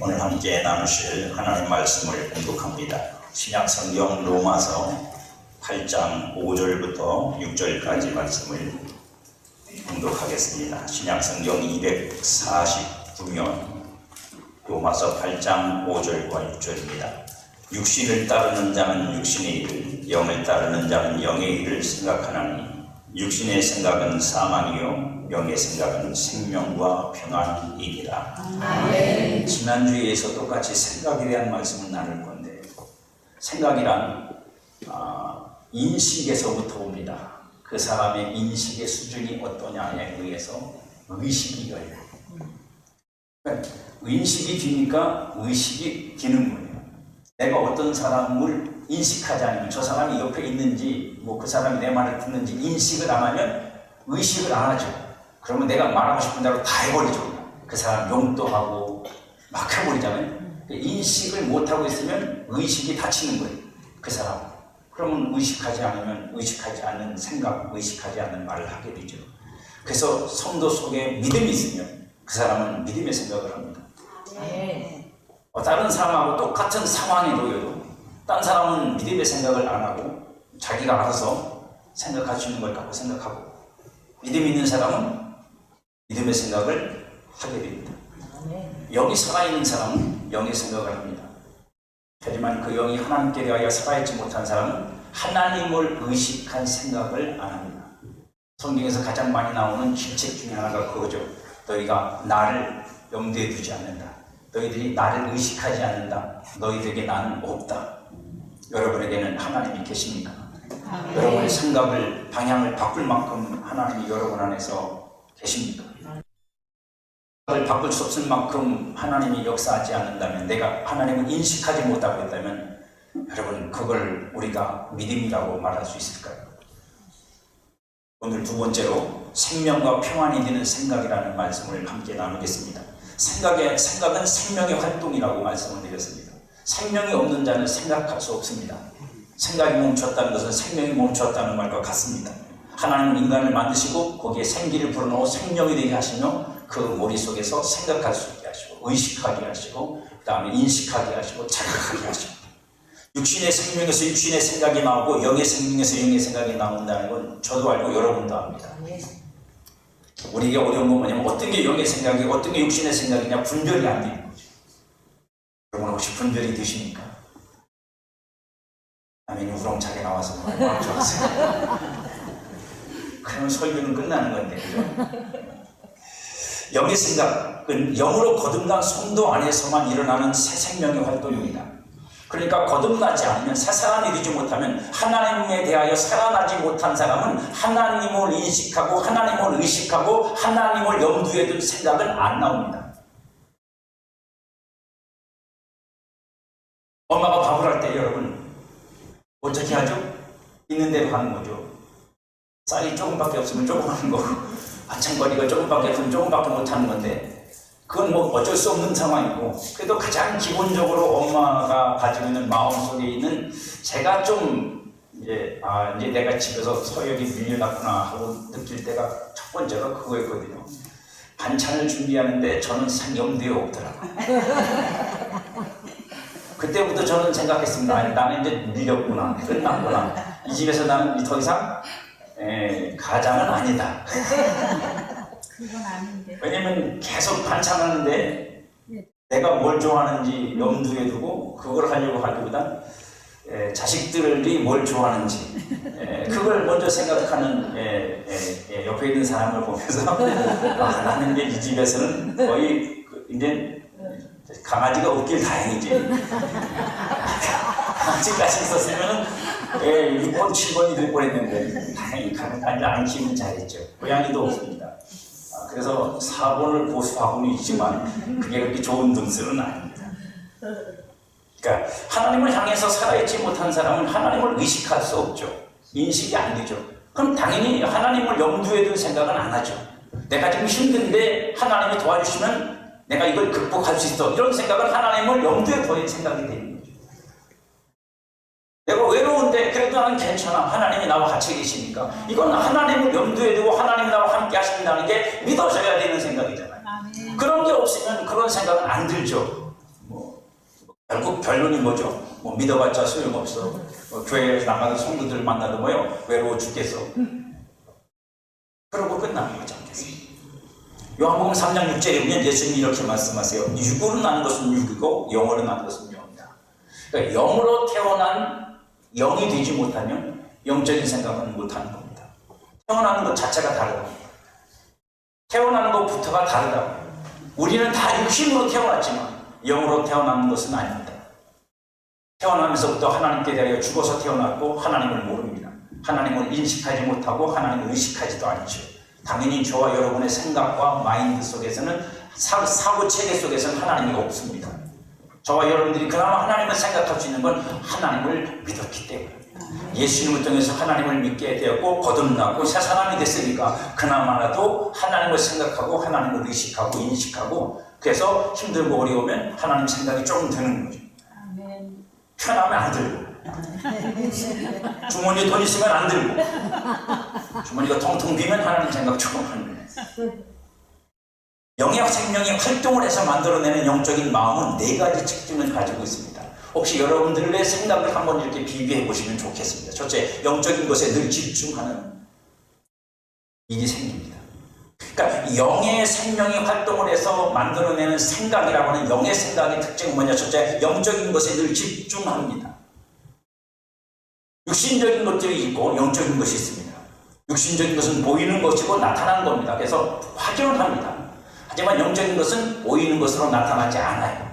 오늘 함께 나누실 하나님 말씀을 공독합니다. 신약 성경 로마서 8장 5절부터 6절까지 말씀을 공독하겠습니다. 신약 성경 249면 로마서 8장 5절과 6절입니다. 육신을 따르는 자는 육신의 일을, 영을 따르는 자는 영의 일을 생각하나니 육신의 생각은 사망이요 영의 생각은 생명과 평안이니라. 아멘. 지난주에서 똑같이 생각에 대한 말씀을 나눌 건데, 생각이란 인식에서부터 옵니다. 그 사람의 인식의 수준이 어떠냐에 의해서 의식이 열려요. 그러니까 인식이 뒤니까 의식이 기는 거예요. 내가 어떤 사람을 인식하지 않으면, 저 사람이 옆에 있는지 그 사람이 내 말을 듣는지 인식을 안 하면 의식을 안 하죠. 그러면 내가 말하고 싶은 대로 다 해버리죠. 그 사람 용도 하고 막 해버리잖아요. 인식을 못하고 있으면 의식이 닫히는 거예요. 그 사람. 그러면 의식하지 않으면 의식하지 않는 생각, 의식하지 않는 말을 하게 되죠. 그래서 성도 속에 믿음이 있으면 그 사람은 믿음의 생각을 합니다. 다른 사람하고 똑같은 상황에 놓여도 다른 사람은 믿음의 생각을 안 하고 자기가 알아서 생각할 수 있는 걸 갖고 생각하고, 믿음 있는 사람은 믿음의 생각을 하게 됩니다. 영이 살아있는 사람은 영의 생각을 합니다. 하지만 그 영이 하나님께 대하여 살아있지 못한 사람은 하나님을 의식한 생각을 안 합니다. 성경에서 가장 많이 나오는 질책 중에 하나가 그거죠. 너희가 나를 염두에 두지 않는다. 너희들이 나를 의식하지 않는다. 너희들에게 나는 없다. 여러분에게는 하나님이 계십니까? 여러분의 생각을, 방향을 바꿀 만큼 하나님이 여러분 안에서 계십니까? 생각을 바꿀 수 없을 만큼 하나님이 역사하지 않는다면, 내가 하나님을 인식하지 못하고 있다면, 여러분 그걸 우리가 믿음이라고 말할 수 있을까요? 오늘 두 번째로 생명과 평안이 되는 생각이라는 말씀을 함께 나누겠습니다. 생각은 생명의 활동이라고 말씀을 드렸습니다. 생명이 없는 자는 생각할 수 없습니다. 생각이 멈췄다는 것은 생명이 멈췄다는 말과 같습니다. 하나님은 인간을 만드시고 거기에 생기를 불어넣어 생명이 되게 하시며 그 머릿속에서 생각할 수 있게 하시고 의식하게 하시고 그 다음에 인식하게 하시고 자각하게 하시고, 육신의 생명에서 육신의 생각이 나오고 영의 생명에서 영의 생각이 나온다는 건 저도 알고 여러분도 압니다. 우리에게 어려운 건 뭐냐면 어떤 게 영의 생각이 어떤 게 육신의 생각이냐 분별이 안 되는 거죠. 여러분 혹시 분별이 되십니까? 아멘이 우렁차게 나와서 너무 좋았어요. 그러면 설교는 끝나는 건데, 그죠? 영의 생각은 영으로 거듭난 성도 안에서만 일어나는 새 생명의 활동입니다. 그러니까 거듭나지 않으면, 새 사람이 되지 못하면, 하나님에 대하여 살아나지 못한 사람은 하나님을 인식하고 하나님을 의식하고 하나님을 염두에 둔 생각은 안 나옵니다. 엄마가 밥을 할 때 여러분 어떻게 하죠? 있는 대로 하는 거죠. 쌀이 조금밖에 없으면 조금 하는 거고, 반찬거리가 조금밖에 없으면 조금밖에 못하는 건데, 그건 어쩔 수 없는 상황이고, 그래도 가장 기본적으로 엄마가 가지고 있는 마음속에 있는, 제가 좀 이제 내가 집에서 서열이 밀려났구나 하고 느낄 때가 첫 번째가 그거였거든요. 반찬을 준비하는데 저는 염두에 없더라고요. 그때부터 저는 생각했습니다. 아니, 나는 이제 밀렸구나, 끝났구나, 이 집에서 나는 더 이상 가장은 아니다. 그건 아닌데. 왜냐면 계속 반찬하는데 내가 뭘 좋아하는지 염두에 두고 그걸 하려고 하기보단 자식들이 뭘 좋아하는지 그걸 먼저 생각하는 옆에 있는 사람을 보면서 나는 이제 이 집에서는 거의 이제 강아지가 없길 다행이지. 강아지까지 있었으면 6번, 7번이 될 뻔했는데 다행히 강아지 안 키우면 잘했죠. 고양이도 없습니다. 그래서 4번을 보수하고는 있지만 그게 그렇게 좋은 등수는 아닙니다. 그러니까 하나님을 향해서 살아있지 못한 사람은 하나님을 의식할 수 없죠. 인식이 안 되죠. 그럼 당연히 하나님을 염두에 둘 생각은 안 하죠. 내가 지금 힘든데 하나님이 도와주시면 내가 이걸 극복할 수 있어, 이런 생각은 하나님을 염두에 둬야 생각이 되는 거죠. 내가 외로운데 그래도 나는 괜찮아, 하나님이 나와 같이 계시니까, 이건 하나님을 염두에 두고 하나님이 나와 함께 하신다는 게 믿어져야 되는 생각이잖아요. 그런 게 없으면 그런 생각은 안 들죠. 결국 결론이 뭐죠? 뭐 믿어봤자 소용없어. 교회에서 나가도 성도들 만나도 뭐요? 외로워 죽겠어. 그러고 끝나는 거죠. 요한복음 3장 6절에 보면 예수님이 이렇게 말씀하세요. 육으로 나는 것은 육이고 영으로 나는 것은 영이다. 그러니까 영으로 태어난 영이 되지 못하면 영적인 생각은 못하는 겁니다. 태어나는 것 자체가 다르다. 태어나는 것부터가 다르다. 우리는 다 육신으로 태어났지만 영으로 태어나는 것은 아닙니다. 태어나면서부터 하나님께 대하여 죽어서 태어났고 하나님을 모릅니다. 하나님을 인식하지 못하고 하나님을 의식하지도 않죠. 당연히 저와 여러분의 생각과 마인드 속에서는 사고체계 속에서는 하나님이 없습니다. 저와 여러분들이 그나마 하나님을 생각할 수 있는 건 하나님을 믿었기 때문에 예수님을 통해서 하나님을 믿게 되었고 거듭나고 새 사람이 됐으니까 그나마라도 하나님을 생각하고 하나님을 의식하고 인식하고 그래서 힘들고 어려우면 하나님 생각이 조금 드는 거죠. 편하면 안 들고 주머니에 돈 있으면 안 들고 주머니가 텅텅 비면 하나님 생각 조금 하는 거예요. 영의 생명이 활동을 해서 만들어내는 영적인 마음은 4가지 특징을 가지고 있습니다. 혹시 여러분들의 생각을 한번 이렇게 비교해 보시면 좋겠습니다. 첫째, 영적인 것에 늘 집중하는 일이 생깁니다. 그러니까 영의 생명이 활동을 해서 만들어내는 생각이라고 하는 영의 생각의 특징은 뭐냐? 첫째, 영적인 것에 늘 집중합니다. 육신적인 것들이 있고 영적인 것이 있습니다. 육신적인 것은 보이는 것이고 나타나는 겁니다. 그래서 확인을 합니다. 하지만 영적인 것은 보이는 것으로 나타나지 않아요.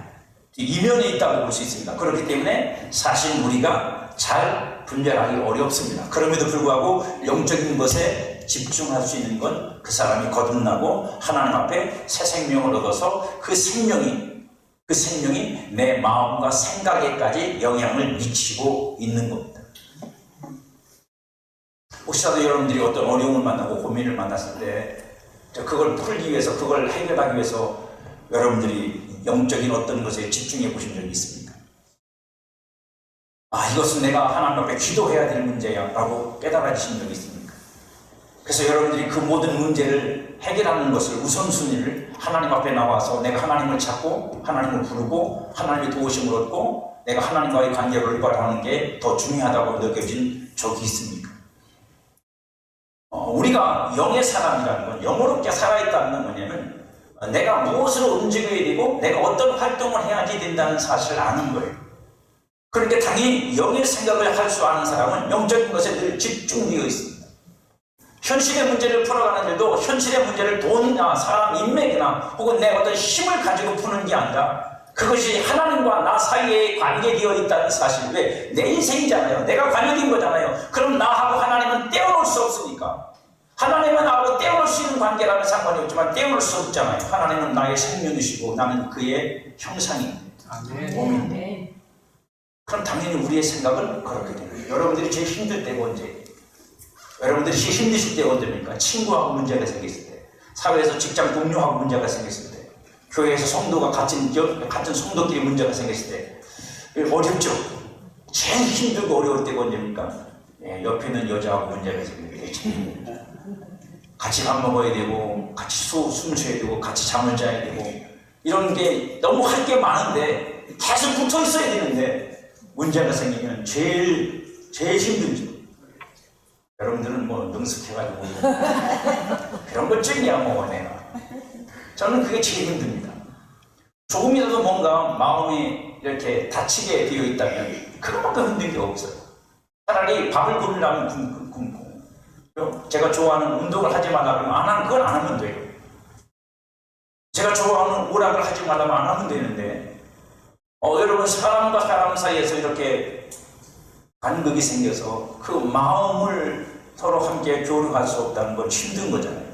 이면에 있다고 볼 수 있습니다. 그렇기 때문에 사실 우리가 잘 분별하기 어렵습니다. 그럼에도 불구하고 영적인 것에 집중할 수 있는 건 그 사람이 거듭나고 하나님 앞에 새 생명을 얻어서 그 생명이 내 마음과 생각에까지 영향을 미치고 있는 겁니다. 혹시라도 여러분들이 어떤 어려움을 만나고 고민을 만났을 때 그걸 풀기 위해서, 그걸 해결하기 위해서 여러분들이 영적인 어떤 것에 집중해 보신 적이 있습니까? 아, 이것은 내가 하나님 앞에 기도해야 될 문제야 라고 깨달아지신 적이 있습니까? 그래서 여러분들이 그 모든 문제를 해결하는 것을 우선순위를 하나님 앞에 나와서 내가 하나님을 찾고 하나님을 부르고 하나님의 도우심을 얻고 내가 하나님과의 관계를 올바르게 게 더 중요하다고 느껴진 적이 있습니까? 우리가 영의 사람이라는 건, 영어롭게 살아있다는 건 뭐냐면 내가 무엇으로 움직여야 되고 내가 어떤 활동을 해야지 된다는 사실을 아는 거예요. 그러니까 당연히 영의 생각을 할 수 아는 사람은 영적인 것에 늘 집중되어 있습니다. 현실의 문제를 풀어가는 일도 현실의 문제를 돈이나 사람 인맥이나 혹은 내 어떤 힘을 가지고 푸는 게 아니라 그것이 하나님과 나 사이에 관계되어 있다는 사실. 왜? 내 인생이잖아요. 내가 관여된 거잖아요. 그럼 나하고 하나님은 떼어놓을 수 없으니까. 하나님은 나하고 떼어놓을 수 있는 관계라면 상관이 없지만 떼어놓을 수 없잖아요. 하나님은 나의 생명이시고 나는 그의 형상입니다. 몸인데. 그럼 당연히 우리의 생각은 그렇게 됩니다. 여러분들이 제일 힘들 때가 언제예요? 여러분들이 제일 힘드실 때가 언제입니까? 친구하고 문제가 생겼을 때, 사회에서 직장 동료하고 문제가 생겼을 때, 교회에서 성도가 같은 성도끼리 문제가 생겼을 때 어렵죠. 제일 힘들고 어려울 때가 언제입니까? 옆에 있는 여자하고 문제가 생길 때 제일 힘듭니다. 같이 밥 먹어야 되고 같이 숨 쉬어야 되고 같이 잠을 자야 되고 이런 게 너무 할 게 많은데 계속 붙어 있어야 되는데 문제가 생기면 제일 힘들죠. 여러분들은 뭐 능숙해가지고 그런 것 중이야 뭐 내가. 저는 그게 제일 힘듭니다. 조금이라도 뭔가 마음이 이렇게 다치게 되어 있다면 그것만큼 힘든 게 없어요. 차라리 밥을 굶으려면 굶고, 제가 좋아하는 운동을 하지 말라면 안 하면 그걸 안 하면 돼요. 제가 좋아하는 오락을 하지 말라면 안 하면 되는데 여러분 사람과 사람 사이에서 이렇게 간극이 생겨서 그 마음을 서로 함께 교류할 수 없다는 건 힘든 거잖아요.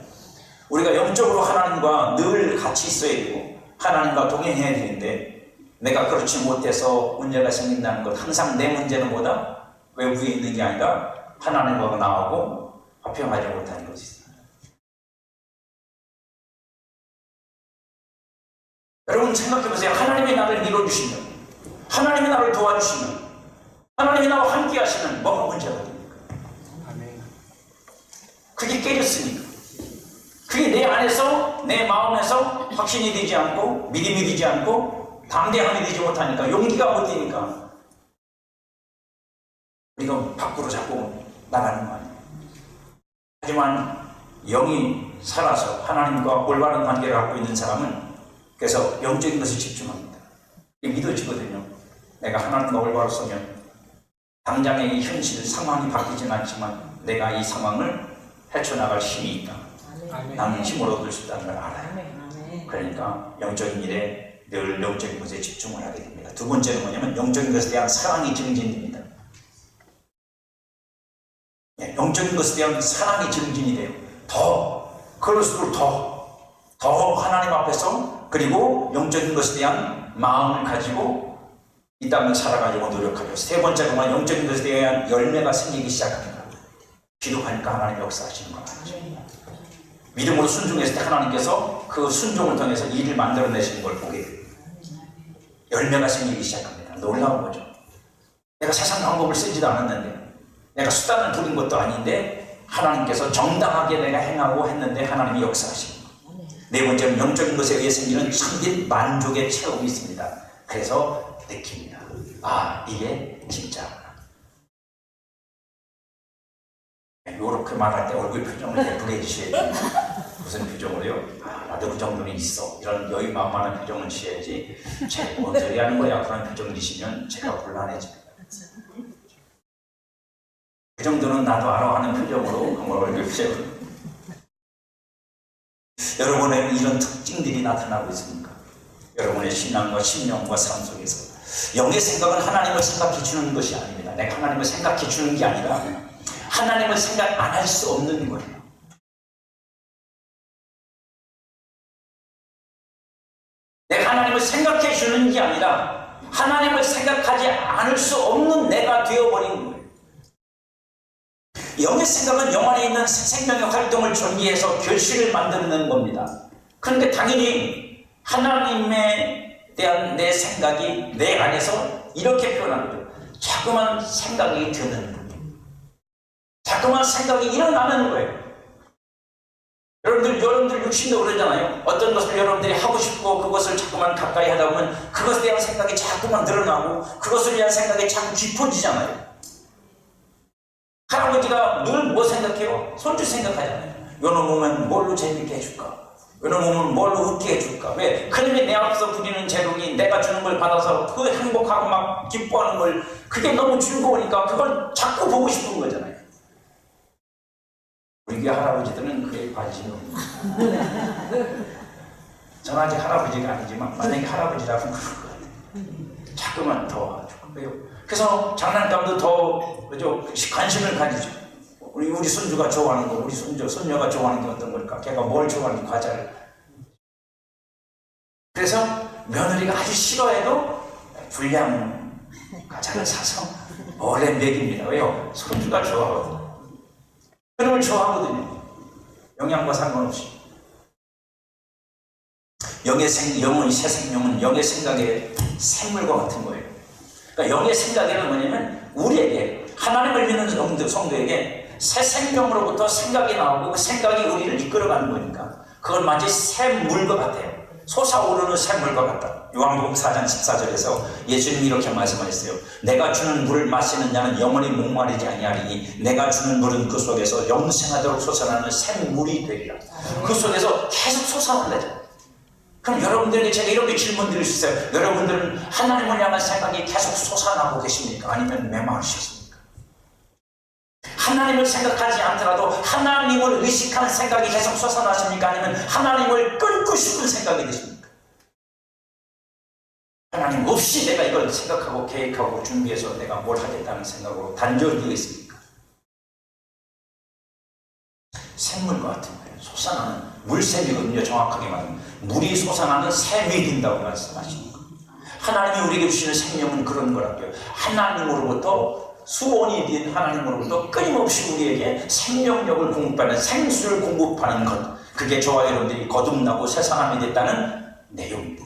우리가 영적으로 하나님과 늘 같이 있어야 되고 하나님과 동행해야 되는데 내가 그렇지 못해서 문제가 생긴다는 것, 항상 내 문제는 뭐다? 외부에 있는 게 아니라 하나님과 나하고 화평하지 못하는 것이 있어요. 여러분 생각해보세요. 하나님이 나를 밀어주시면, 하나님이 나를 도와주시면, 하나님이 나와 함께 하시면 뭐가 문제가 됩니까? 그게 깨졌으니까. 그게 내 안에서, 내 마음에서 확신이 되지 않고 믿음이 되지 않고 담대함이 되지 못하니까, 용기가 못 되니까 우리가 밖으로 자꾸 나가는 거 아니에요. 하지만 영이 살아서 하나님과 올바른 관계를 갖고 있는 사람은 그래서 영적인 것에 집중합니다. 이게 믿어지거든요. 내가 하나님과 올바로 서면 당장의 이 현실 상황이 바뀌진 않지만 내가 이 상황을 헤쳐나갈 힘이 있다. 나는 힘을 얻을 수 있다는 걸 알아요. 그러니까 영적인 일에 늘 영적인 것에 집중을 하게 됩니다. 두 번째는 뭐냐면 영적인 것에 대한 사랑이 증진됩니다. 영적인 것에 대한 사랑이 증진이 돼요. 그럴수록 더 하나님 앞에서, 그리고 영적인 것에 대한 마음을 가지고 이 땅을 살아가려고 노력하죠. 세 번째는 영적인 것에 대한 열매가 생기기 시작합니다. 기도하니까 하나님 역사하시는 거 아니죠. 믿음으로 순종했을 때 하나님께서 그 순종을 통해서 일을 만들어내시는 걸 보게 돼요. 열매가 생기기 시작합니다. 놀라운 거죠. 내가 세상 방법을 쓰지도 않았는데, 내가 수단을 부린 것도 아닌데 하나님께서 정당하게 내가 행하고 했는데 하나님이 역사하시는 거예요. 네 번째는 영적인 것에 의해 생기는 참된 만족의 체험이 있습니다. 그래서 느낍니다. 아, 이게 진짜구나. 요렇게 말할 때 얼굴 표정을 예쁘게 해주셔야 돼요. 무슨 표정으로요? 아, 나도 그 정도는 있어. 이런 여유 만만한 표정을 지어야지. 뭔 소리 하는 거야? 그런 표정을 지시면 제가 곤란해집니다. 그 정도는 나도 알아 하는 표정으로 한번 얼굴 표정을. 여러분의 이런 특징들이 나타나고 있습니까? 여러분의 신앙과 심령과 삶 속에서 영의 생각은 하나님을 생각해 주는 것이 아닙니다. 내가 하나님을 생각해 주는 게 아니라 하나님을 생각 안 할 수 없는 거예요. 내가 하나님을 생각해 주는 게 아니라 하나님을 생각하지 않을 수 없는 내가 되어버린 거예요. 영의 생각은 영 안에 있는 생명의 활동을 전개해서 결실을 만드는 겁니다. 그런데 당연히 하나님에 대한 내 생각이 내 안에서 이렇게 표현하는 거죠. 자꾸만 생각이 드는 거예요. 자꾸만 생각이 일어나는 거예요. 여러분들 육신도 그러잖아요. 어떤 것을 여러분들이 하고 싶고 그것을 자꾸만 가까이 하다 보면 그것에 대한 생각이 자꾸만 늘어나고 그것을 위한 생각이 자꾸 깊어지잖아요. 할아버지가 늘 뭐 생각해요? 손주 생각하잖아요. 요놈 오면 뭘로 재밌게 해줄까? 요놈 오면 뭘로 웃게 해줄까? 왜? 그놈이 내 앞에서 부리는 재롱이 내가 주는 걸 받아서 그 행복하고 막 기뻐하는 걸, 그게 너무 즐거우니까 그걸 자꾸 보고 싶은 거잖아요. 우리 할아버지들은 그에 관심이 없는. 저는 아직 할아버지가 아니지만 만약에 할아버지라면 그럴 것 같아요. 자꾸만 더 왜요? 그래서 장난감도 더 관심을 가지죠. 우리 손주가 좋아하는 거, 우리 손녀가 좋아하는 게 어떤 걸까? 걔가 뭘 좋아하는지 과자를. 그래서 며느리가 아주 싫어해도 불량 과자를 사서 오래 먹입니다. 왜요? 손주가 좋아하거든요. 그놈을 좋아하거든요. 영양과 상관없이. 영의 새 생명은 영의 생각의 샘물과 같은 거예요. 그러니까 영의 생각에는 뭐냐면 우리에게, 하나님을 믿는 성도에게 새 생명으로부터 생각이 나오고 그 생각이 우리를 이끌어가는 거니까 그건 마치 샘물과 같아요. 솟아오르는 샘물과 같다. 요한복음 4장 14절에서 예수님이 이렇게 말씀하셨어요. 내가 주는 물을 마시는 자는 영원히 목마르지 아니하리니 내가 주는 물은 그 속에서 영생하도록 솟아나는 샘물이 되리라. 그 속에서 계속 솟아난다죠. 그럼 여러분들에게 제가 이렇게 질문 드릴 수 있어요. 여러분들은 하나님을 향한 생각이 계속 솟아나고 계십니까? 아니면 메마르셨습니까? 하나님을 생각하지 않더라도 하나님을 의식하는 생각이 계속 솟아나십니까? 아니면 하나님을 끊고 싶은 생각이 되십니까? 하나님 없이 내가 이걸 생각하고 계획하고 준비해서 내가 뭘 하겠다는 생각으로 단절되어 있습니까? 샘물과 같은 거예요. 솟아나는 물샘이거든요. 정확하게 말하면 물이 솟아나는 샘이 된다고 말씀하시는 거예요. 하나님이 우리에게 주시는 생명은 그런 거라고요. 하나님으로부터, 수원이 된 하나님으로부터 끊임없이 우리에게 생명력을 공급하는, 생수를 공급하는 것, 그게 저와 여러분들이 거듭나고 새 사람이 됐다는 내용이고,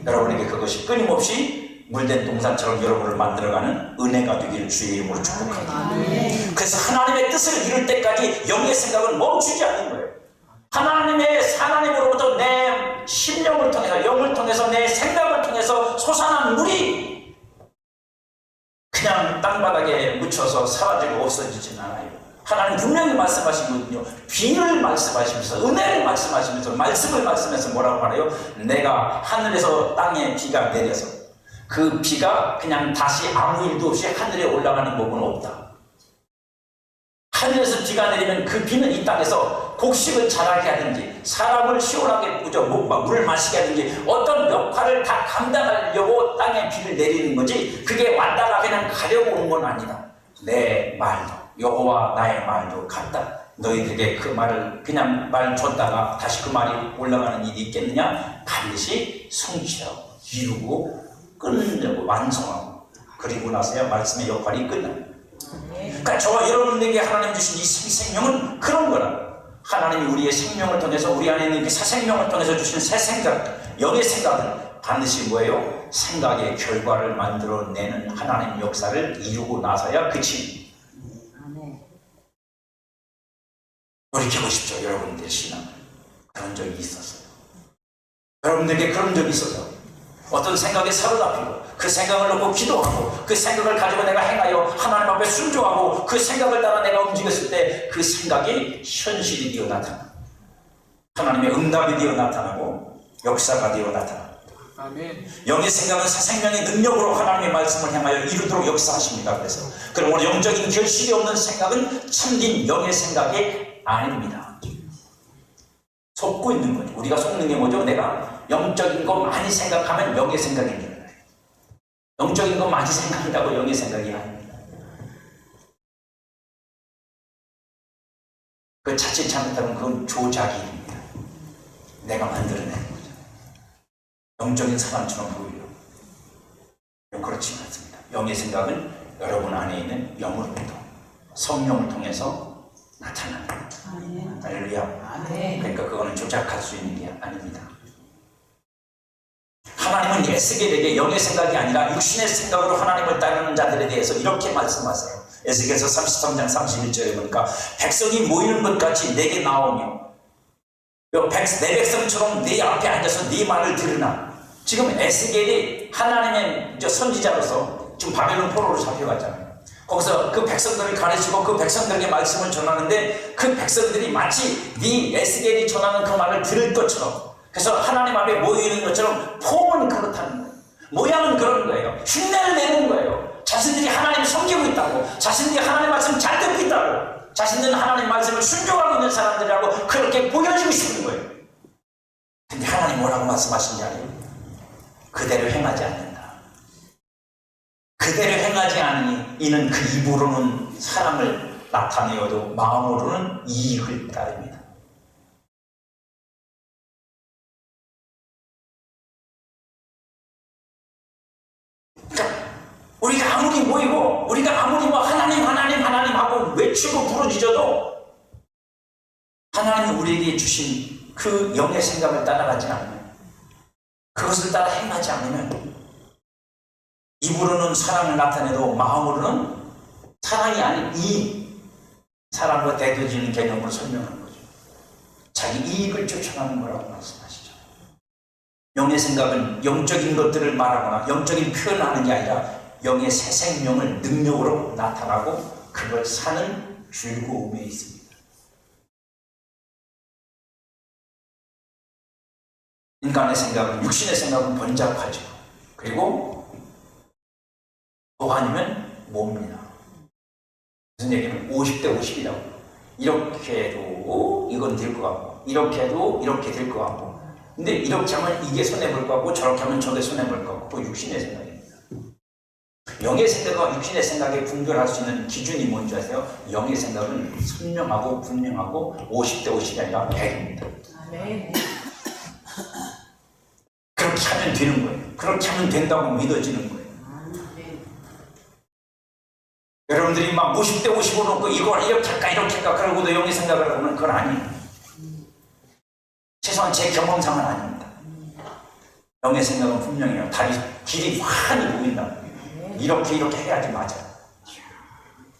여러분에게 그것이 끊임없이 물된 동산처럼 여러분을 만들어가는 은혜가 되기를 주의 이름으로 축복합니다. 그래서 하나님의 뜻을 이룰 때까지 영의 생각은 멈추지 않는 거예요. 하나님으로부터 내 심령을 통해서, 영을 통해서, 내 생각을 통해서 솟아난 물이 그냥 땅바닥에 묻혀서 사라지고 없어지진 않아요. 하나님 분명히 말씀하시거든요. 비를 말씀하시면서, 은혜를 말씀하시면서, 말씀을 말씀해서 뭐라고 하나요? 내가 하늘에서 땅에 비가 내려서 그 비가 그냥 다시 아무 일도 없이 하늘에 올라가는 법은 없다. 하늘에서 비가 내리면 그 비는 이 땅에서 곡식을 자라게 하든지, 사람을 시원하게 물을 마시게 하든지, 어떤 역할을 다 감당하려고 땅에 비를 내리는 거지, 그게 왔다가 그냥 가려고 오는 건 아니다. 내 말도, 여호와 나의 말도 같다. 너희들에게 그 말을 그냥 말 줬다가 다시 그 말이 올라가는 일이 있겠느냐? 반드시 성취하고 이루고 끝내고 완성하고, 그리고 나서야 말씀의 역할이 끝납니다. 그러니까 저와 여러분에게 하나님 주신 이 생명은 그런 거라. 하나님이 우리의 생명을 통해서, 우리 안에 있는 그 새 생명을 통해서 주신 새 생각, 영의 생각은 반드시 뭐예요? 생각의 결과를 만들어내는 하나님 역사를 이루고 나서야 그치. 돌이키고 싶죠, 여러분들 신앙을. 그런 적이 있었어요. 여러분들에게 그런 적이 있어서 어떤 생각에 사로잡히고 그 생각을 놓고 기도하고 그 생각을 가지고 내가 행하여 하나님 앞에 순종하고 그 생각을 따라 내가 움직였을 때 그 생각이 현실이 되어 나타나고 하나님의 응답이 되어 나타나고 역사가 되어 나타납니다. 아멘. 영의 생각은 새 생명의 능력으로 하나님의 말씀을 향하여 이루도록 역사하십니다. 그래서 그럼 오늘 영적인 결실이 없는 생각은 참된 영의 생각이 아닙니다. 속고 있는 거죠. 우리가 속는 게 뭐죠? 내가 영적인 거 많이 생각하면 영의 생각입니다. 영적인 거 많이 생각한다고 영의 생각이 아닙니다. 그 자칫 잘못하면 그건 조작입니다. 내가 만들어낸 거죠. 영적인 사람처럼 보이려고. 그렇지 않습니다. 영의 생각은 여러분 안에 있는 영으로부터 성령을 통해서 나타납니다. 할렐루야. 그러니까 그거는 조작할 수 있는 게 아닙니다. 하나님은 에스겔에게 영의 생각이 아니라 육신의 생각으로 하나님을 따르는 자들에 대해서 이렇게 말씀하세요. 에스겔서 33장 31절에 보니까 백성이 모이는 것 같이 내게 나오며 내 백성처럼 네 앞에 앉아서 네 말을 들으나. 지금 에스겔이 하나님의 선지자로서 지금 바벨론 포로로 잡혀갔잖아요. 거기서 그 백성들을 가르치고 그 백성들에게 말씀을 전하는데 그 백성들이 마치 네 에스겔이 전하는 그 말을 들을 것처럼, 그래서 하나님 앞에 모이는 것처럼 폼은 그렇다는 거예요. 모양은 그런 거예요. 흉내를 내는 거예요. 자신들이 하나님을 섬기고 있다고, 자신들이 하나님 말씀을 잘 듣고 있다고, 자신들은 하나님 말씀을 순종하고 있는 사람들이라고 그렇게 보여주고 싶은 거예요. 근데 하나님 뭐라고 말씀하신지 알아요? 그대로 행하지 않는다. 그대로 행하지 않으니 이는 그 입으로는 사랑을 나타내어도 마음으로는 이익을 따릅니다. 그러니까 우리가 아무리 모이고 우리가 아무리 하나님 하고 외치고 부르짖어도 하나님이 우리에게 주신 그 영의 생각을 따라가지 않으면, 그것을 따라 행하지 않으면 입으로는 사랑을 나타내도 마음으로는 사랑이 아닌 이 사랑과 대조지는 개념으로 설명하는 거죠. 자기 이익을 쫓아가는 거라고 말씀하시죠. 영의 생각은 영적인 것들을 말하거나 영적인 표현을 하는 게 아니라 영의 새 생명을 능력으로 나타나고 그걸 사는 즐거움에 있습니다. 인간의 생각은, 육신의 생각은 번잡하죠. 그리고 또 아니면 뭡니다. 무슨 얘기는 50대 50이라고. 이렇게 해도 이건 될 것 같고, 이렇게 해도 이렇게 될 것 같고, 근데 이렇게 하면 이게 손해볼 것 같고, 저렇게 하면 저게 손해볼 것 같고, 또 육신의 생각입니다. 영의 생각과 육신의 생각에 분별할 수 있는 기준이 뭔지 아세요? 영의 생각은 선명하고 분명하고 50대 50이 아니라 100입니다. 그렇게 하면 되는 거예요. 그렇게 하면 된다고 믿어지는 거예요. 여러분들이 막 50대 50으로 놓고 이걸 이렇게 할까 이렇게 할까 그러고도 영의 생각을 하면 그건 아니에요. 최소한 제 경험상은 아닙니다. 영의 생각은 분명해요. 길이 환히 보인다. 이렇게 해야지 맞아.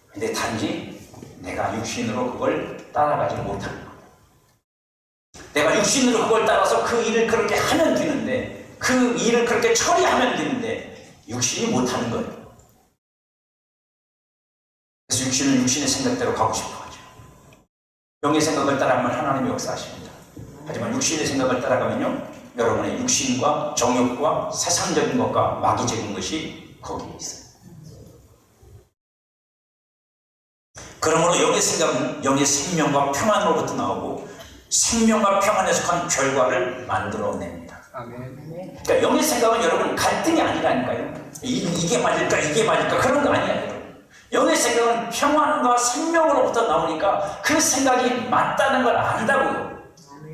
근데 단지 내가 육신으로 그걸 따라가지 못하는 거예요. 내가 육신으로 그걸 따라서 그 일을 그렇게 하면 되는데, 그 일을 그렇게 처리하면 되는데 육신이 못하는 거예요. 그래서 육신은 육신의 생각대로 가고 싶어 하죠. 영의 생각을 따라가면 하나님이 역사하십니다. 하지만 육신의 생각을 따라가면요, 여러분의 육신과 정욕과 세상적인 것과 마귀적인 것이 거기에 있어요. 그러므로 영의 생각은 영의 생명과 평안으로부터 나오고 생명과 평안에 속한 결과를 만들어냅니다. 그러니까 영의 생각은 여러분 갈등이 아니라니까요. 이게 맞을까 이게 맞을까 그런 거 아니에요. 영의 생각은 평안과 생명으로부터 나오니까 그 생각이 맞다는 걸 안다고요.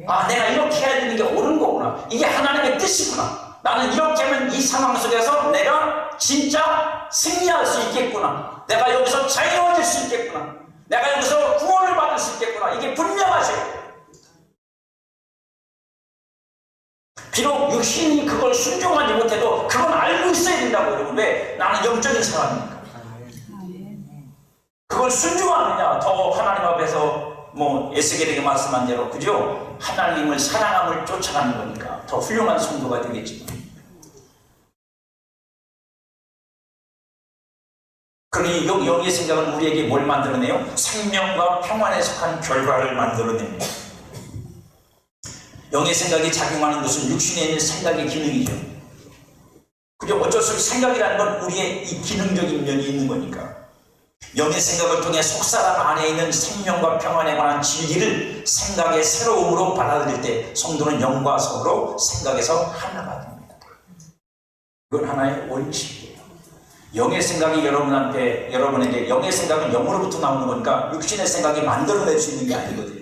아, 내가 이렇게 해야 되는 게 옳은 거구나. 이게 하나님의 뜻이구나. 나는 이렇게 하면 이 상황 속에서 내가 진짜 승리할 수 있겠구나. 내가 여기서 자유로워질 수 있겠구나. 내가 여기서 구원을 받을 수 있겠구나. 이게 분명하세요. 비록 육신이 그걸 순종하지 못해도 그건 알고 있어야 된다고. 여러분, 왜? 나는 영적인 사람이니까. 그걸 순종하느냐, 더 하나님 앞에서 에스겔에게 말씀한 대로, 그죠? 하나님을 사랑함을 쫓아가는 거니까 더 훌륭한 성도가 되겠지만, 그러니 영의 생각은 우리에게 뭘 만들어내요? 생명과 평안에 속한 결과를 만들어냅니다. 영의 생각이 작용하는 것은 육신에 있는 생각의 기능이죠. 그죠? 어쩔 수 없이 생각이라는 건 우리의 이 기능적인 면이 있는 거니까. 영의 생각을 통해 속사람 안에 있는 생명과 평안에 관한 진리를 생각의 새로움으로 받아들일 때 성도는 영과 속으로 생각에서 하나가 됩니다. 이건 하나의 원칙이에요. 영의 생각이 여러분에게 영의 생각은 영으로부터 나오는 거니까 육신의 생각이 만들어낼 수 있는 게 아니거든요.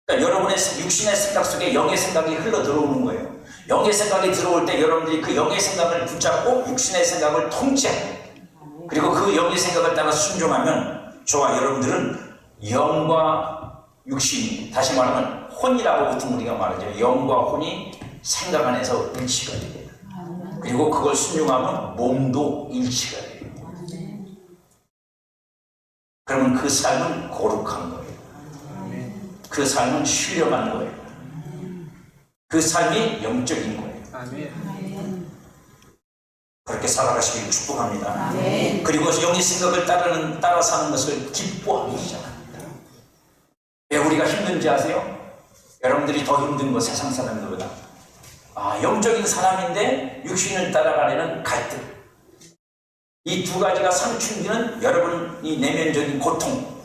그러니까 여러분의 육신의 생각 속에 영의 생각이 흘러 들어오는 거예요. 영의 생각이 들어올 때 여러분들이 그 영의 생각을 붙잡고 육신의 생각을 통제합니다. 그리고 그 영의 생각을 따라 순종하면 저와 여러분들은 영과 육신이, 다시 말하면 혼이라고 보통 우리가 말하죠. 영과 혼이 생각 안에서 일치가 돼요. 그리고 그걸 순종하면 몸도 일치가 돼요. 그러면 그 삶은 거룩한 거예요. 그 삶은 신령한 거예요. 그 삶이 영적인 거예요. 그렇게 살아가시길 축복합니다. 그리고 영의 생각을 따라 사는 것을 기뻐하기 시작합니다. 왜 우리가 힘든지 아세요? 여러분들이 더 힘든 거 세상 사람들보다. 영적인 사람인데 육신을 따라가려는 갈등. 이 두 가지가 상충되는 여러분이 내면적인 고통.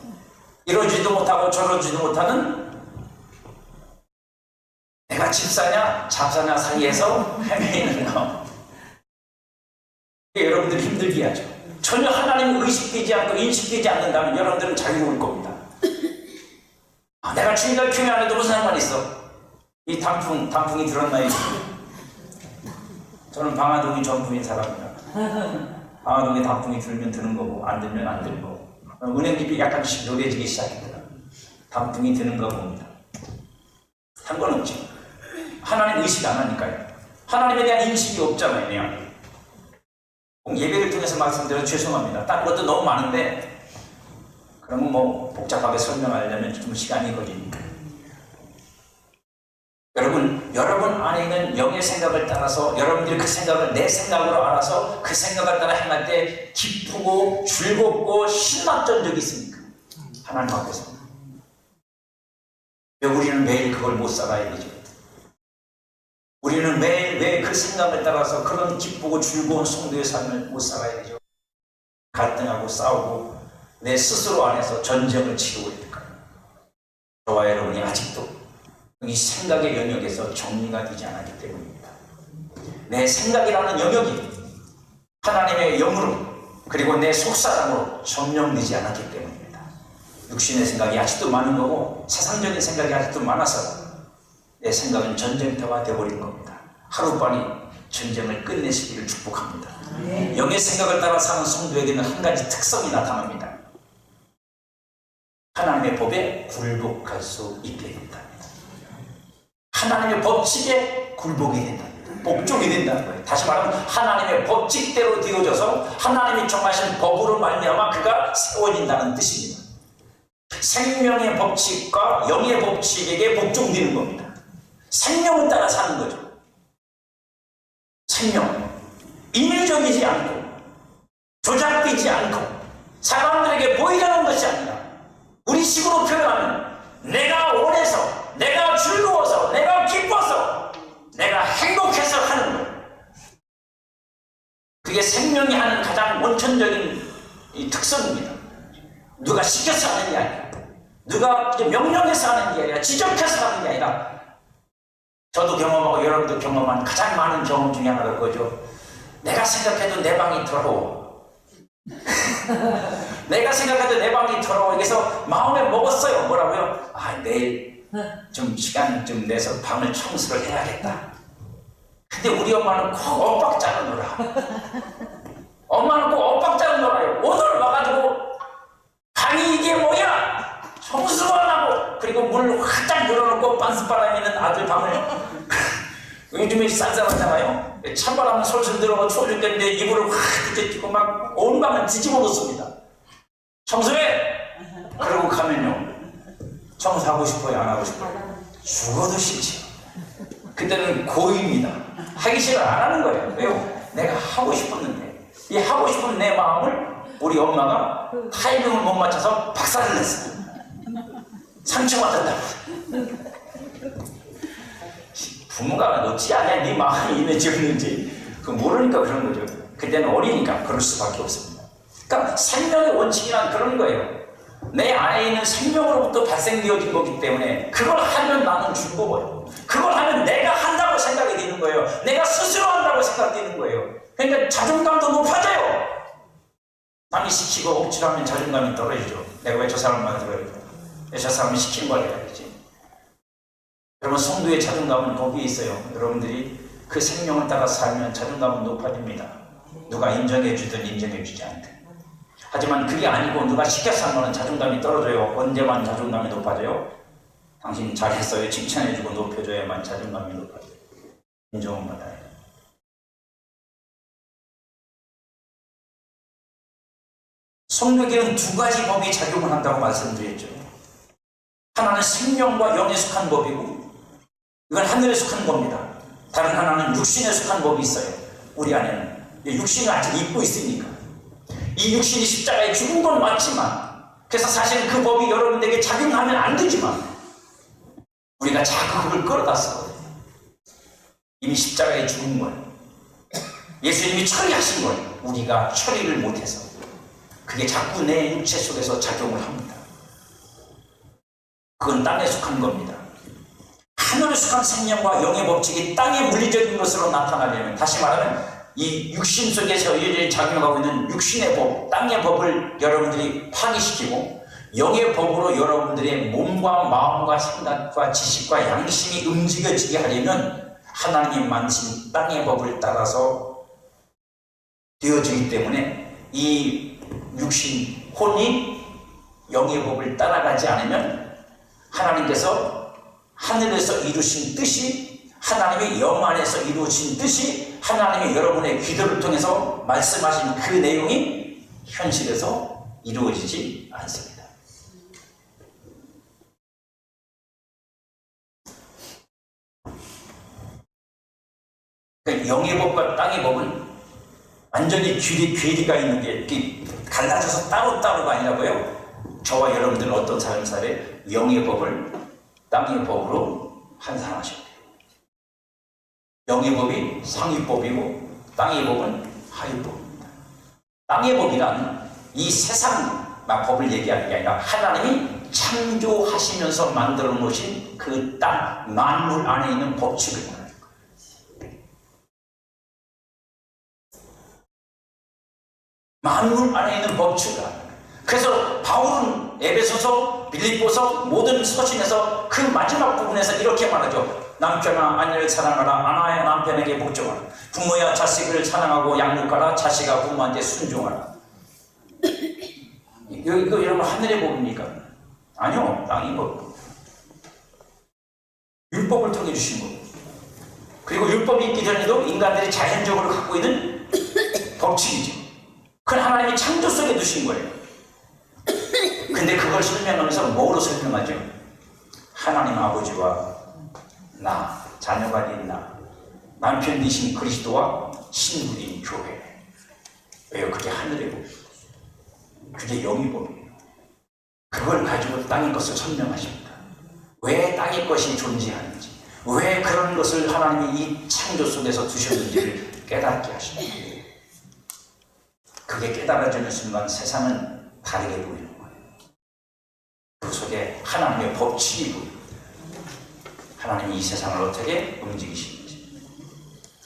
이러지도 못하고 저러지도 못하는 내가 집사냐 잡사냐 사이에서 헤매이는 거. 여러분들이 힘들게 하죠. 전혀 하나님을 의식되지 않고 인식되지 않는다면 여러분들은 자유로울 겁니다. 내가 주일날 교회 안 해도 무슨 상관이 있어? 이 단풍이 들었나요? 저는 방화동이 전부인 사람입니다. 방화동에 단풍이 들면 드는 거고 안 들면 안 드는 거고. 은행잎이 약간씩 노래지기 시작합니다. 단풍이 드는 거 봅니다. 상관없죠. 하나님 의식 안 하니까요. 하나님에 대한 인식이 없잖아요. 그냥 예배를 통해서 말씀드려 죄송합니다. 딴 것도 너무 많은데 그러면 복잡하게 설명하려면 좀 시간이 걸리니까. 여러분 안에 있는 영의 생각을 따라서 여러분들이 그 생각을 내 생각으로 알아서 그 생각을 따라 행할 때 기쁘고 즐겁고 신났던 적이 있습니까? 하나님 앞에서. 왜 우리는 매일 그걸 못 살아야 되죠? 우리는 매일 왜 그 생각을 따라서 그런 기쁘고 즐거운 성도의 삶을 못 살아야 되죠? 갈등하고 싸우고 내 스스로 안에서 전쟁을 치르고 있을까요? 저와 여러분이 아직도 이 생각의 영역에서 정리가 되지 않았기 때문입니다. 내 생각이라는 영역이 하나님의 영으로 그리고 내 속사람으로 점령되지 않았기 때문입니다. 육신의 생각이 아직도 많은 거고 세상적인 생각이 아직도 많아서 내 생각은 전쟁터가 되어버린 겁니다. 하루빨리 전쟁을 끝내시기를 축복합니다. 영의 생각을 따라 사는 성도에게는 한 가지 특성이 나타납니다. 하나님의 법에 굴복할 수 있게 된다. 하나님의 법칙에 굴복이 된답니다. 복종이 된다는 거예요. 다시 말하면 하나님의 법칙대로 되어져서 하나님이 정하신 법으로 말미암아 그가 세워진다는 뜻입니다. 생명의 법칙과 영의 법칙에게 복종되는 겁니다. 생명을 따라 사는 거죠. 생명. 인위적이지 않고 조작되지 않고 사람들에게 보이려는 것이 아니라 우리 식으로 표현하면 내가 원해서, 내가 즐거워서, 내가 기뻐서, 내가 행복해서 하는 거예요. 그게 생명이 하는 가장 원천적인 이 특성입니다. 누가 시켜서 하는 게 아니라, 누가 명령해서 하는 게 아니라, 지적해서 하는 게 아니라, 저도 경험하고 여러분도 경험한 가장 많은 경험 중에 하나가 그거죠. 내가 생각해도 내 방이 더러워. 내가 생각해도 내 방이 더러워. 그래서 마음에 먹었어요. 뭐라고요? 아, 내일 좀 시간 좀 내서 방을 청소를 해야겠다. 근데 우리 엄마는 꼭 엇박자로 놀아. 엄마는 꼭 엇박자로 놀아요. 오늘 와가지고 방이 이게 뭐야? 청소도 안 하고, 그리고 문을 활짝 열어놓고 반스바람이 있는 아들 방을 요즘에 쌀쌀하잖아요. 찬바람은 솔솔 들어오고 추워 죽겠는데 이불을 확 뒤집고 막 온 방을 뒤집어 놓습니다. 청소해! 그러고 가면요, 청소하고 싶어요? 안 하고 싶어요? 죽어도 싫지. 그때는 고의입니다. 하기 싫어 안 하는 거예요. 왜요? 내가 하고 싶었는데, 이 하고 싶은 내 마음을 우리 엄마가 타이밍을 못 맞춰서 박살을 냈어요. 상처받았다고. 부모가 어찌 아냐 네 마음이 임해지었는지 그 모르니까 그런 거죠. 그때는 어리니까 그럴 수밖에 없습니다. 그러니까 생명의 원칙이란 그런 거예요. 내 안에 있는 생명으로부터 발생되어진 거기 때문에 그걸 하면 나는 즐거워요. 그걸 하면 내가 한다고 생각이 드는 거예요. 내가 스스로 한다고 생각되는 거예요. 그러니까 자존감도 높아져요. 남이 시키고 억지로 하면 자존감이 떨어지죠. 내가 왜 저 사람만 들어야 돼? 왜 저 사람이 시키는 걸 해야지? 여러분, 성도의 자존감은 거기에 있어요. 여러분들이 그 생명을 따라 살면 자존감은 높아집니다. 누가 인정해주든 인정해주지 않든. 하지만 그게 아니고 누가 시켜서 하면 자존감이 떨어져요. 언제만 자존감이 높아져요? 당신 잘했어요. 칭찬해주고 높여줘야만 자존감이 높아져요. 인정을 받아요. 성도에게는 두 가지 법이 작용을 한다고 말씀드렸죠. 하나는 생명과 영에 속한 법이고, 이건 하늘에 속한 겁니다. 다른 하나는 육신에 속한 법이 있어요. 우리 안에는 육신을 아직 입고 있으니까. 이 육신이 십자가에 죽은 건 맞지만, 그래서 사실 그 법이 여러분에게 작용하면 안 되지만 우리가 자꾸 그걸 끌어다 쓰거든요. 이미 십자가에 죽은 거예요. 예수님이 처리하신 거예요. 우리가 처리를 못해서 그게 자꾸 내 육체 속에서 작용을 합니다. 그건 땅에 속한 겁니다. 하늘에 속한 생명과 영의 법칙이 땅의 물리적인 것으로 나타나려면, 다시 말하면 이 육신 속에서 여전히 작용하고 있는 육신의 법, 땅의 법을 여러분들이 파기시키고 영의 법으로 여러분들의 몸과 마음과 생각과 지식과 양심이 움직여지게 하려면 하나님 만드신 땅의 법을 따라서 되어지기 때문에 이 육신, 혼이 영의 법을 따라가지 않으면 하나님께서 하늘에서 이루신 뜻이, 하나님의 영 안에서 이루어진 뜻이, 하나님이 여러분의 기도를 통해서 말씀하신 그 내용이 현실에서 이루어지지 않습니다. 그러니까 영의 법과 땅의 법은 완전히 괴리가 있는 게 이렇게 갈라져서 따로따로가 아니라고요. 저와 여러분들은 어떤 삶을 살아요? 영의 법을 땅의 법으로 환산하셔야 돼요. 영의 법이 상위법이고 땅의 법은 하위법입니다. 땅의 법이란 이 세상 법을 얘기하는 게 아니라 하나님이 창조하시면서 만들어 놓으신 그 땅, 만물 안에 있는 법칙을 말하는 거예요. 만물 안에 있는 법칙을. 그래서 바울은 에베소서, 빌립보서 모든 서신에서 그 마지막 부분에서 이렇게 말하죠. 남편아 아내를 사랑하라. 아내야 남편에게 복종하라. 부모야 자식을 사랑하고 양육하라. 자식아 부모한테 순종하라. 이거 여러분 하늘의 법입니까? 아니요, 땅의 법. 율법을 통해 주신 법. 그리고 율법이 있기 전에도 인간들이 자연적으로 갖고 있는 법칙이죠. 그건 하나님이 창조 속에 두신 거예요. 근데 그걸 설명하면서 뭐로 설명하죠? 하나님 아버지와 나, 자녀가 된 나, 남편 되신 그리스도와 신부인 교회. 왜요? 그게 하늘의 법, 그게 영의 법이에요. 그걸 가지고 땅의 것을 설명하십니다. 왜 땅의 것이 존재하는지, 왜 그런 것을 하나님이 이 창조 속에서 두셨는지를 깨닫게 하십니다. 그게 깨달아지는 순간 세상은 다르게 보이는 거예요. 그 속에 하나님의 법칙이 보입니다. 하나님이 이 세상을 어떻게 움직이시는지,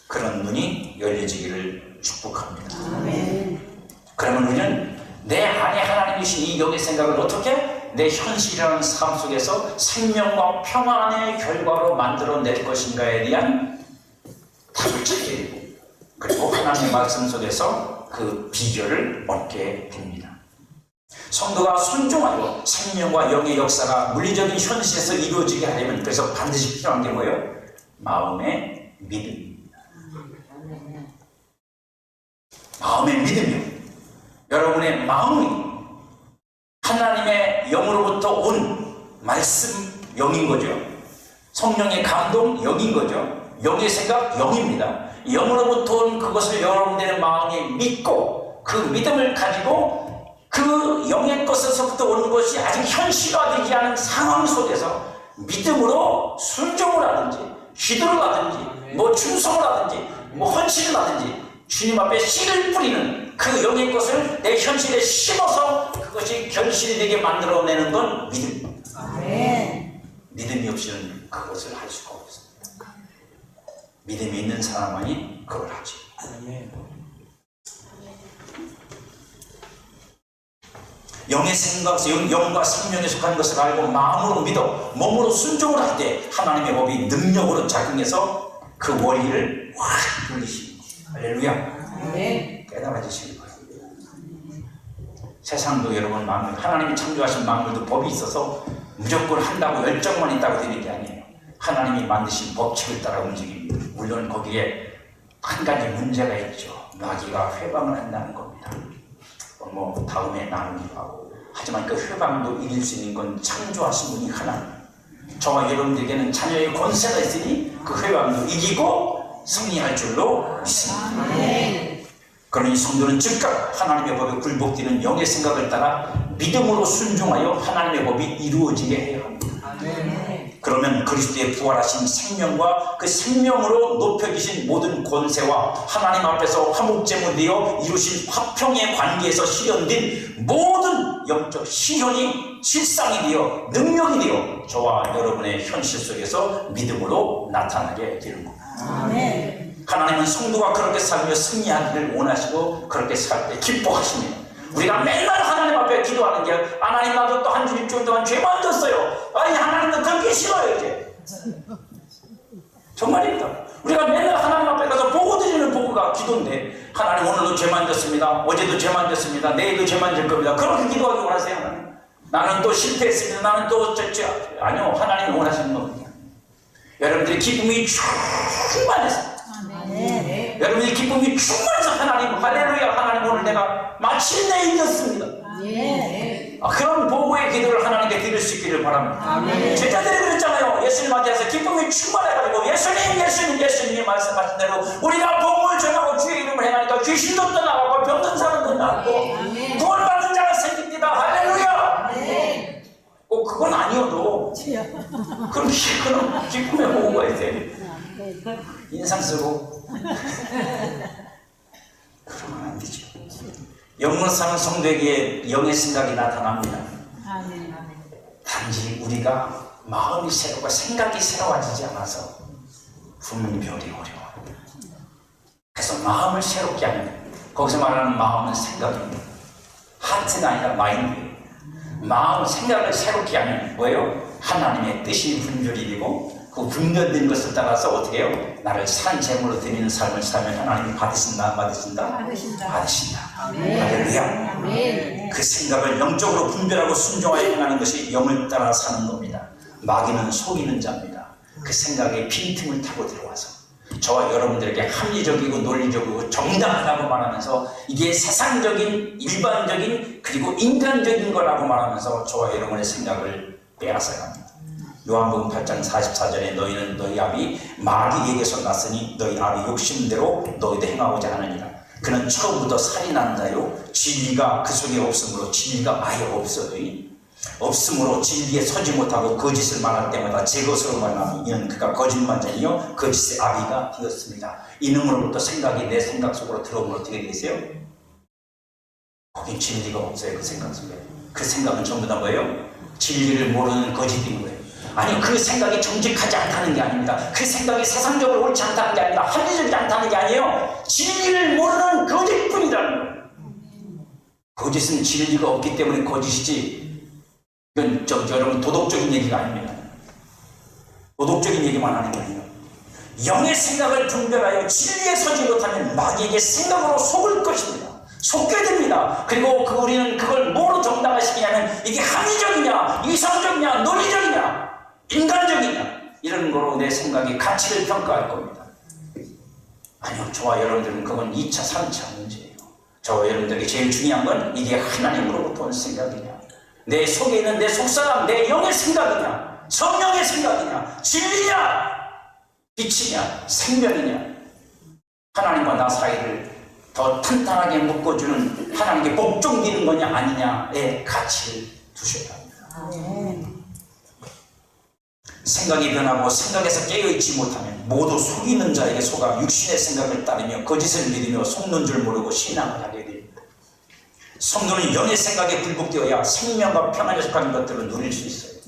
그런 눈이 열려지기를 축복합니다. 그러면 우리는 내 안에 하나님이신 이 영의 생각을 어떻게 내 현실이라는 삶 속에서 생명과 평안의 결과로 만들어낼 것인가에 대한 답을 찾게 되고, 그리고 하나님의 말씀 속에서 그 비결을 얻게 됩니다. 성도가 순종하고 생명과 영의 역사가 물리적인 현실에서 이루어지게 하려면, 그래서 반드시 필요한 게 뭐예요? 마음의 믿음입니다. 마음의 믿음이요. 여러분의 마음이 하나님의 영으로부터 온 말씀 영인 거죠. 성령의 감동 영인 거죠. 영의 생각 영입니다. 영으로부터 온 그것을 여러분들의 마음에 믿고, 그 믿음을 가지고 그 영의 것에서부터 오는 것이 아직 현실화되지 않은 상황 속에서 믿음으로 순종을 하든지, 기도를 하든지, 충성을 하든지, 헌신을 하든지, 주님 앞에 씨를 뿌리는 그 영의 것을 내 현실에 심어서 그것이 결실이 되게 만들어내는 건 믿음. 믿음이 없이는 그것을 할 수가 없습니다. 믿음이 있는 사람만이 그걸 하지. 영의 생각, 영과 생명에 속한 것을 알고 마음으로 믿어 몸으로 순종을 할 때 하나님의 법이 능력으로 작용해서 그 원리를 확 돌리십니다. 할렐루야. 깨달아지시기 바랍니다. 세상도 여러분 만물, 하나님이 창조하신 만물도 법이 있어서 무조건 한다고 열정만 있다고 되는 게 아니에요. 하나님이 만드신 법칙을 따라 움직입니다. 물론 거기에 한 가지 문제가 있죠. 마귀가 회방을 한다는 겁니다. 다음에 나누기도 하고. 하지만 그 회방도 이길 수 있는 건 창조하신 분이 하나님. 저와 여러분들에게는 자녀의 권세가 있으니 그 회방도 이기고 승리할 줄로 믿습니다. 그러니 성도는 즉각 하나님의 법에 굴복되는 영의 생각을 따라 믿음으로 순종하여 하나님의 법이 이루어지게 해야 합니다. 그러면 그리스도의 부활하신 생명과 그 생명으로 높여주신 모든 권세와 하나님 앞에서 화목제물 되어 이루신 화평의 관계에서 실현된 모든 영적 시현이 실상이 되어 능력이 되어 저와 여러분의 현실 속에서 믿음으로 나타나게 되는 겁니다. 하나님은 성도가 그렇게 살며 승리하기를 원하시고 그렇게 살 때 기뻐하십니다. 우리가 맨날 하나님 앞에 기도하는 게, 하나님 나도 또 한 주 일주일 동안 죄만 졌어요. 아니 하나님도 듣기 싫어요 이제. 정말입니다. 우리가 맨날 하나님 앞에 가서 보고 드리는 보고가 기도인데, 하나님 오늘도 죄만 졌습니다. 어제도 죄만 졌습니다. 내일도 죄만 질 겁니다. 그렇게 기도하기 원하세요 하나님? 나는 또 실패했습니다. 나는 또 아니요, 하나님이 원하시는 겁니다. 여러분들의 기쁨이 충만해서, 여러분의 기쁨이 충만해서 하나님, 할렐루야, 하나님 오늘 내가 마침내 이겼습니다. 그런 보고의 기도를 하나님께 드릴 수 있기를 바랍니다. 제자들이 그랬잖아요. 예수님한테 기쁨이 충만해가지고 예수님이 말씀하신 대로 우리가 복음을 전하고 주의 이름을 행하니까 귀신도 떠나가고 병든 사람도 나고 구원 받는 자가 생깁니다. 할렐루야. 꼭 그건 아니어도 그럼 기쁨의 보고가 있어요. 인상 쓰고 그러면 안 되죠. 영으로 사는 성도에게 영의 생각이 나타납니다. 단지 우리가 마음이 새롭고 생각이 새로워지지 않아서 분별이 어려워요. 그래서 마음을 새롭게 하는, 거기서 말하는 마음은 생각입니다. 하트가 아니라 마인드예요. 마음, 생각을 새롭게 하면 뭐예요? 하나님의 뜻이 분별이 되고, 그 분별된 것을 따라서 어떻게 해요? 나를 산 제물로 드리는 삶을 살면 하나님이 받으신다, 안 받으신다? 받으신다. 할렐루야. 그 생각을 영적으로 분별하고 순종하여 행하는 것이 영을 따라 사는 겁니다. 마귀는 속이는 자입니다. 그 생각에 빈틈을 타고 들어와서 저와 여러분들에게 합리적이고 논리적이고 정당하다고 말하면서 이게 세상적인, 일반적인, 그리고 인간적인 거라고 말하면서 저와 여러분의 생각을 빼앗아갑니다. 요한복음 8장 44절에 너희는 너희 아비 마귀에게서 났으니 너희 아비 욕심대로 너희도 행하고자 하느니라. 그는 처음부터 살인하는 자요 진리가 그 속에 없으므로 진리가 아예 없으므로 진리에 서지 못하고 거짓을 말할 때마다 제 것으로 말하면 이는 그가 거짓말쟁이요 거짓의 아비가 되었습니다. 이놈으로부터 생각이 내 생각 속으로 들어오면 어떻게 되세요? 거긴 진리가 없어요. 그 생각 속에. 그 생각은 전부 다 뭐예요? 진리를 모르는 거짓인 거예요. 아니, 그 생각이 정직하지 않다는 게 아닙니다. 그 생각이 세상적으로 옳지 않다는 게 아니라 합리적이지 않다는 게 아니에요. 진리를 모르는 거짓뿐이라는 거예요. 거짓은 진리가 없기 때문에 거짓이지, 이건 여러분 도덕적인 얘기가 아닙니다. 도덕적인 얘기만 하는 게 아니에요. 영의 생각을 분별하여 진리에 서지 못하면 마귀에게 생각으로 속을 것입니다. 속게 됩니다. 그리고 우리는 그걸 뭐로 정당화시키냐면 이게 합리적이냐, 이성적이냐, 논리적이냐, 인간적이냐, 이런 거로 내 생각의 가치를 평가할 겁니다. 아니요, 저와 여러분들은 그건 2차, 3차 문제예요. 저와 여러분들에게 제일 중요한 건 이게 하나님으로부터 온 생각이냐, 내 속에 있는 내 속사람, 내 영의 생각이냐, 성령의 생각이냐, 진리냐, 빛이냐, 생명이냐, 하나님과 나 사이를 더 탄탄하게 묶어주는 하나님께 복종되는 거냐 아니냐의 가치를 두셔야 합니다. 생각이 변하고 생각에서 깨어있지 못하면 모두 속이는 자에게 속아 육신의 생각을 따르며 거짓을 믿으며 속는 줄 모르고 신앙을 하게 됩니다. 성도는 영의 생각에 굴복되어야 생명과 평안에 속한 것들을 누릴 수 있어요.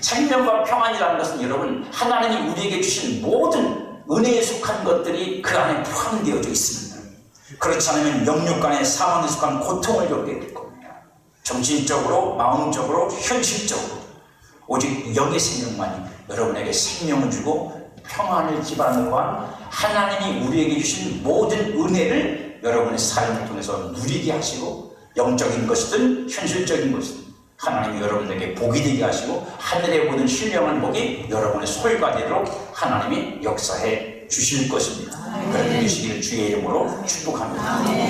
생명과 평안이라는 것은 여러분, 하나님이 우리에게 주신 모든 은혜에 속한 것들이 그 안에 포함되어져 있습니다. 그렇지 않으면 영육간의 사망에 속한 고통을 겪게 될 겁니다. 정신적으로, 마음적으로, 현실적으로. 오직 영의 생명만이 여러분에게 생명을 주고 평안을 기반으로 한 하나님이 우리에게 주신 모든 은혜를 여러분의 삶을 통해서 누리게 하시고, 영적인 것이든 현실적인 것이든 하나님이 여러분에게 복이 되게 하시고 하늘의 모든 신령한 복이 여러분의 소유가 되도록 하나님이 역사해 주실 것입니다. 그렇게 되시기를 주의 이름으로 축복합니다.